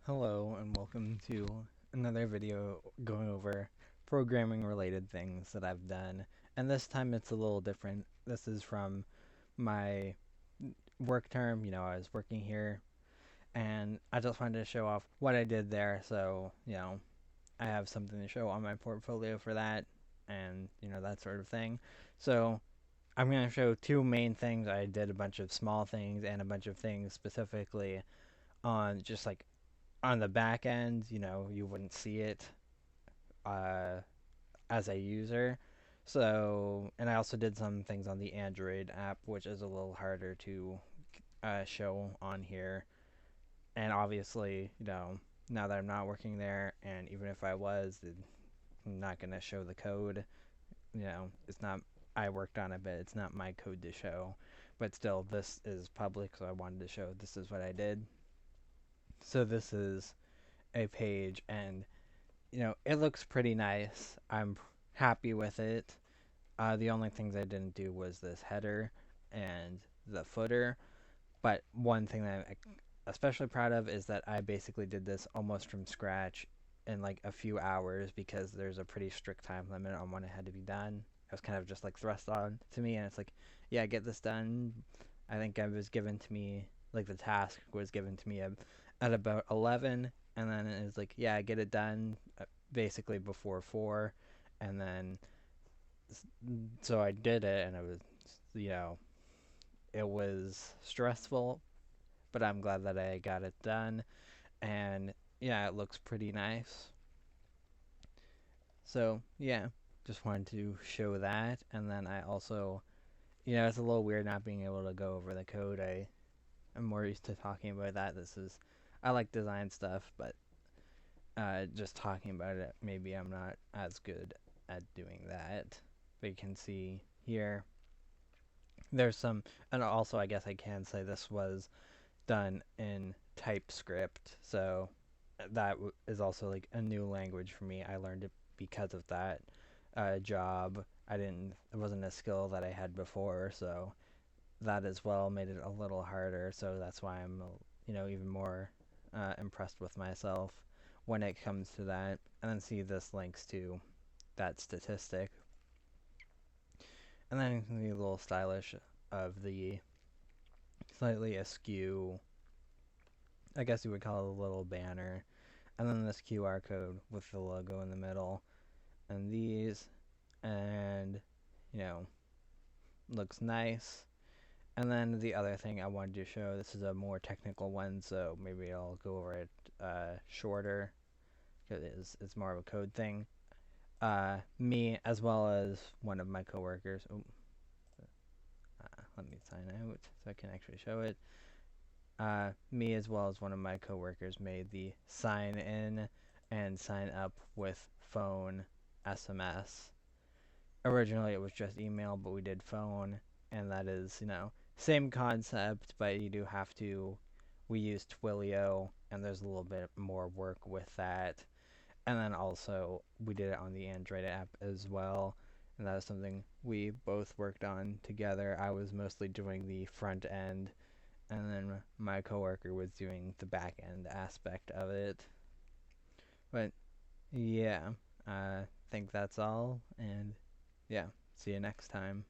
Hello and welcome to another video going over programming related things that I've done. And this time it's a little different. This is from my work term. I was working here and I just wanted to show off what I did there. So, I have something to show on my portfolio for that and, that sort of thing. So, I'm going to show two main things. I did a bunch of small things and a bunch of things specifically on just like on the back end, you wouldn't see it uh, as a user. So, and I also did some things on the Android app, which is a little harder to show on here. And obviously, now that I'm not working there, and even if I was, I'm not going to show the code. It's not, I worked on it, but it's not my code to show. But still, this is public, so I wanted to show this is what I did. So, this is a page, and it looks pretty nice. I'm happy with it. The only things I didn't do was this header and the footer. But one thing that I'm especially proud of is that I basically did this almost from scratch in like a few hours because there's a pretty strict time limit on when it had to be done. It was kind of just like thrust on to me, and it's like, yeah, get this done. I think I was given to me, like the task was given to me at about 11, and then it was like, yeah, get it done basically before 4, and then so I did it, and it was, you know, it was stressful, but I'm glad that I got it done, and yeah, it looks pretty nice. So yeah, just wanted to show that, and then I also, it's a little weird not being able to go over the code. I'm more used to talking about that. I like design stuff, but just talking about it, maybe I'm not as good at doing that. But you can see here, there's some, and also I guess I can say this was done in TypeScript, so is also like a new language for me. I learned it because of that job. It wasn't a skill that I had before, so that as well made it a little harder. So that's why I'm, even more impressed with myself when it comes to that. And then see this links to that statistic. And then you can be a little stylish of the slightly askew, I guess you would call it a little banner. And then this QR code with the logo in the middle. And these, and, you know, looks nice. And then the other thing I wanted to show, this is a more technical one, so maybe I'll go over it shorter, because it's more of a code thing. Me, as well as one of my coworkers, let me sign out so I can actually show it. Me, as well as one of my coworkers, made the sign in and sign up with phone SMS. Originally, it was just email, but we did phone, and that is, same concept, but you do have to. We use Twilio, and there's a little bit more work with that. And then also, we did it on the Android app as well, and that was something we both worked on together. I was mostly doing the front end, and then my coworker was doing the back end aspect of it. But yeah, I think that's all, and yeah, see you next time.